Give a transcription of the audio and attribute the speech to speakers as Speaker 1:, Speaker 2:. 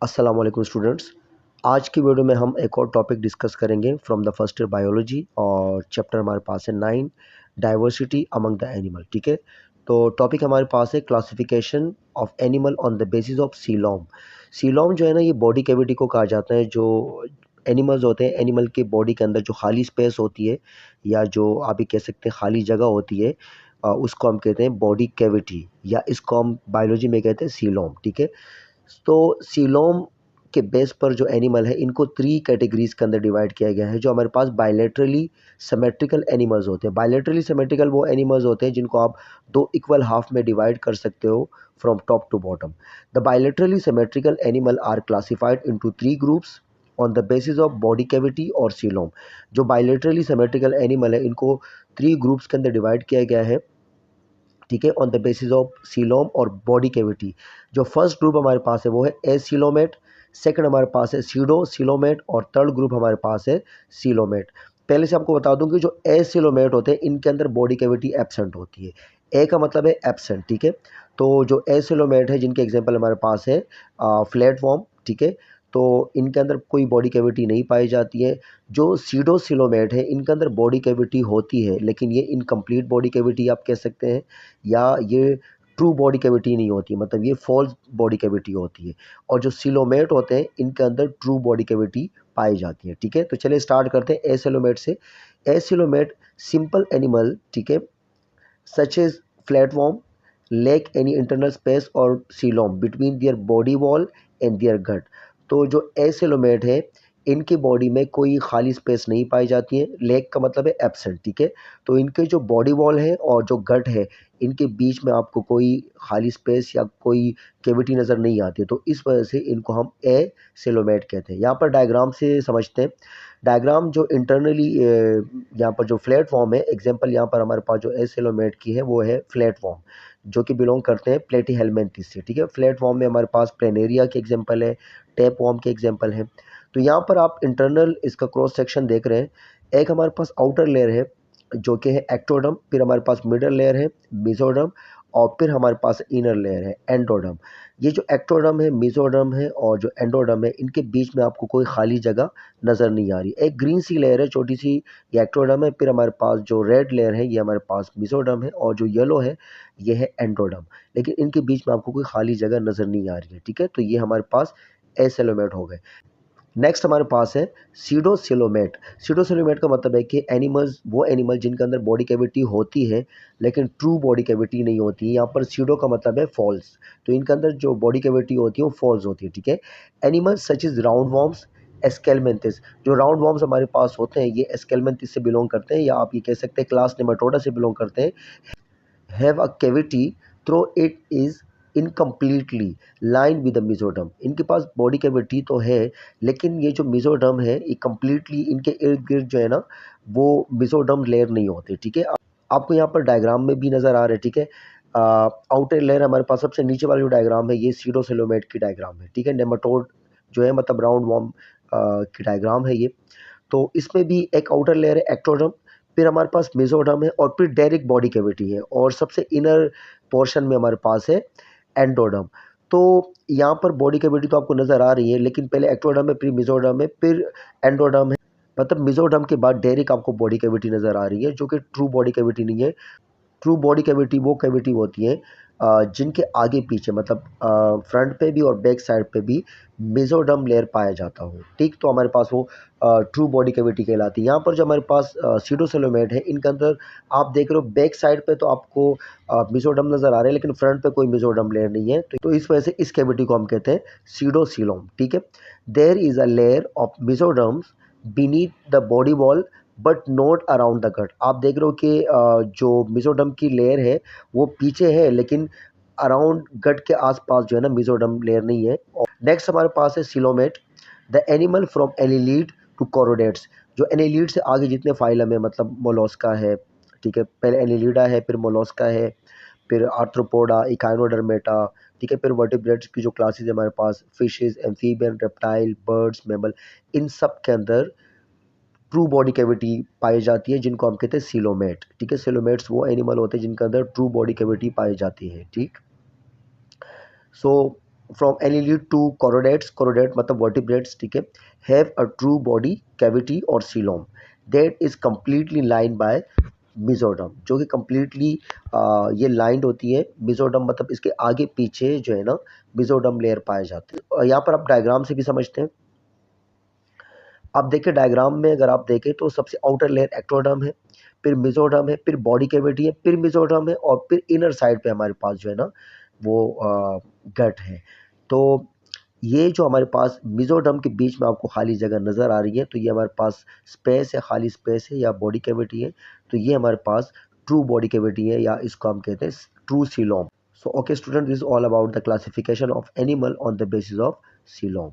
Speaker 1: अस्सलाम वालेकुम स्टूडेंट्स। आज की वीडियो में हम एक और टॉपिक डिस्कस करेंगे from the first year biology और चैप्टर हमारे पास है 9 डाइवर्सिटी अमंग द एनिमल। ठीक है, तो टॉपिक हमारे पास है classification of animal on the basis of coelom. Coelom जो है ना, ये बॉडी कैविटी को कहा जाता है। जो एनिमल्स होते हैं, एनिमल के बॉडी के अंदर जो खाली स्पेस होती है या जो आप ये कह सकते हैं खाली जगह होती है, उसको हम कहते हैं बॉडी कैविटी, या इसको हम बायोलॉजी में कहते हैं सीलोम। ठीक है, तो सीलोम के बेस पर जो एनिमल है, इनको 3 कैटेगरीज के अंदर डिवाइड किया गया है। जो हमारे पास बायलैटरली सिमेट्रिकल एनिमल्स होते हैं। बायलैटरली सिमेट्रिकल वो एनिमल्स होते हैं जिनको आप 2 इक्वल हाफ में डिवाइड कर सकते हो from top to bottom. The bilaterally symmetrical animal are classified into 3 groups on the basis of body cavity और सीलोम। जो बायलैटरली सिमेट्रिकल एनिमल है, इनको 3 ग्रुप्स के अंदर डिवाइड किया गया है। ठीक है, on the basis of coelom और बॉडी कैविटी। जो फर्स्ट ग्रुप हमारे पास है वो है एसीलोमेट, सेकंड हमारे पास है सीडो सीलोमेट और थर्ड ग्रुप हमारे पास है सीलोमेट। पहले से आपको बता दूं कि जो एसीलोमेट होते हैं, इनके अंदर बॉडी कैविटी एब्सेंट होती है। ए का मतलब है एब्सेंट। ठीक है, तो जो एसीलोमेट है, जिनके एग्जांपल हमारे पास है फ्लैट वॉर्म। ठीक है, तो इनके अंदर कोई बॉडी कैविटी नहीं पाई जाती है। जो सीडोसिलोमेट है, इनके अंदर बॉडी कैविटी होती है, लेकिन ये इनकम्प्लीट बॉडी कैविटी आप कह सकते हैं, या ये ट्रू बॉडी कैविटी नहीं होती, मतलब ये फॉल्स बॉडी कैविटी होती है। और जो सिलोमेट होते हैं, इनके अंदर ट्रू बॉडी कैविटी पाई जाती है। ठीक है, तो चलिए स्टार्ट करते हैं एसिलोमेट से। एसिलोमेट सिंपल एनिमल, ठीक है, such as flatworm, lack any internal space or coelom between their body wall and their gut। तो जो एसिलोमेट है, इनकी बॉडी में कोई खाली स्पेस नहीं पाई जाती है। लेग का मतलब है एब्सेंट। ठीक है, तो इनके जो बॉडी वॉल है और जो गट है, इनके बीच में आपको कोई खाली स्पेस या कोई कैविटी नज़र नहीं आती है। तो इस वजह से इनको हम एसिलोमेट कहते हैं। यहाँ पर डायग्राम से समझते हैं। डायग्राम जो इंटरनली यहाँ पर जो फ्लैट फॉर्म है, एग्जांपल यहाँ पर हमारे पास जो एसिलोमेट की है वो है फ्लैट फॉर्म, जो कि बिलोंग करते हैं प्लेटीहेल्मिन्थस से। ठीक है, फ्लैट फॉर्म में हमारे पास प्लेनेरिया के एग्जांपल है, टैप वॉर्म के एग्जांपल है। तो यहाँ पर आप इंटरनल इसका क्रॉस सेक्शन देख रहे हैं। एक हमारे पास आउटर लेयर है जो कि है एक्टोडर्म, फिर हमारे पास मिडल लेयर है मेसोडर्म, और फिर हमारे पास इनर लेयर है एंडोडर्म। ये जो एक्टोडर्म है, मेसोडर्म है और जो एंडोडर्म है, इनके बीच में आपको कोई खाली जगह नज़र नहीं आ रही। एक ग्रीन सी लेयर है छोटी सी, ये एक्टोडर्म है। फिर हमारे पास जो रेड लेयर है, ये हमारे पास मेसोडर्म है, और जो येलो है, ये है एंडोडर्म। लेकिन इनके बीच में आपको कोई खाली जगह नज़र नहीं आ रही है। ठीक है, तो ये हमारे पास एसेलोमेट हो गए। नेक्स्ट हमारे पास है सीडोसिलोमेट। सीडोसिलोमेट का मतलब है कि एनिमल्स, वो एनिमल जिनके अंदर बॉडी कैविटी होती है लेकिन ट्रू बॉडी कैविटी नहीं होती है। यहाँ पर सीडो का मतलब है फॉल्स, तो इनके अंदर जो बॉडी कैविटी होती है वो फॉल्स होती है। ठीक है, animals such is round worms, Aschelminthes. जो राउंड वॉर्म्स हमारे पास होते हैं, ये एस्केलमेंथिस से बिलोंग करते हैं, या आप ये कह सकते हैं क्लास नेमाटोडा से बिलोंग करते हैं। Have a cavity throw it is incompletely line with the mesoderm. इनके पास बॉडी कैविटी तो है, लेकिन ये जो मेसोडर्म है, ये कम्प्लीटली इनके इर्द गिर्द जो है ना, वो मेसोडर्म लेयर नहीं होते। ठीक है, आपको यहाँ पर डायग्राम में भी नज़र आ रहे हैं। ठीक है, आउटर लेयर हमारे पास सबसे नीचे वाला जो डायग्राम है, ये सीडोसिलोमेट की डायग्राम है। ठीक है, नेमाटोड जो है मतलब राउंड वॉर्म की डायग्राम है ये। तो इसमें भी एक आउटर लेयर है एक्टोडर्म, फिर हमारे पास मेसोडर्म है, और फिर डायरेक्ट बॉडी कैविटी है, और सबसे इनर पोर्शन में हमारे पास है एंडोडर्म। तो यहाँ पर बॉडी कैविटी तो आपको नज़र आ रही है, लेकिन पहले एक्टोडर्म है, फिर मेसोडर्म है, फिर एंडोडर्म है। मतलब मेसोडर्म के बाद डायरेक्ट आपको बॉडी कैविटी नज़र आ रही है, जो कि ट्रू बॉडी कैविटी नहीं है। ट्रू बॉडी कैविटी वो कैविटी होती है जिनके आगे पीछे, मतलब फ्रंट पे भी और बैक साइड पे भी मेसोडर्म लेयर पाया जाता हो। ठीक, तो हमारे पास वो ट्रू बॉडी कैविटी कहलाती है। यहाँ पर जो हमारे पास सीडोसिलोमेट है, इनके अंदर आप देख रहे हो बैक साइड पे तो आपको मेसोडर्म नज़र आ रहे हैं, लेकिन फ्रंट पे कोई मेसोडर्म लेयर नहीं है। तो इस वजह से इस कैविटी को हम कहते हैं सीडोसिलोम। ठीक है, there is a layer of mesoderms beneath the body wall but not around the gut. आप देख रहे हो कि जो मेसोडर्म की लेयर है वो पीछे है, लेकिन अराउंड गट के आसपास जो है ना, मेसोडर्म लेयर नहीं है। और नेक्स्ट हमारे पास है coelomate, the animal from annelid to chordates. जो एनिलीड से आगे जितने फाइलम है, मतलब मोलस्का है। ठीक है, पहले एनिलीडा है, फिर मोलस्का है, फिर आर्थ्रोपोडा, इकाइनोडर्मेटा। ठीक है, फिर वर्टिब्रेट्स की जो क्लासेस है हमारे पास, fishes, amphibian, reptile, birds, mammal, इन सब के अंदर ट्रू बॉडी कैविटी पाई जाती है, जिनको हम कहते हैं सिलोमेट। ठीक है, सिलोमेट्स वो एनिमल होते हैं जिनके अंदर ट्रू बॉडी कैविटी पाई जाती है। ठीक, so from annelid to chordates, chordate मतलब वर्टिब्रेट्स, ठीक है, have a true body cavity और coelom that is completely line by mesoderm, जो कि कम्प्लीटली ये लाइंड होती है। मिजोडम मतलब इसके आगे पीछे जो है ना मिजोडम लेयर पाए जाते हैं। और यहाँ पर आप डायग्राम से भी समझते हैं। आप देखिए डायग्राम में अगर आप देखें तो सबसे आउटर लेयर एक्टोडर्म है, फिर मेसोडर्म है, फिर बॉडी कैविटी है, फिर मेसोडर्म है और फिर इनर साइड पे हमारे पास जो है ना वो गट है। तो ये जो हमारे पास मेसोडर्म के बीच में आपको खाली जगह नज़र आ रही है, तो ये हमारे पास स्पेस है, खाली स्पेस है या बॉडी कैविटी है। तो ये हमारे पास ट्रू बॉडी कैविटी है या इसको हम कहते हैं true coelom. So okay student, this is all about the classification of animal on the basis of coelom.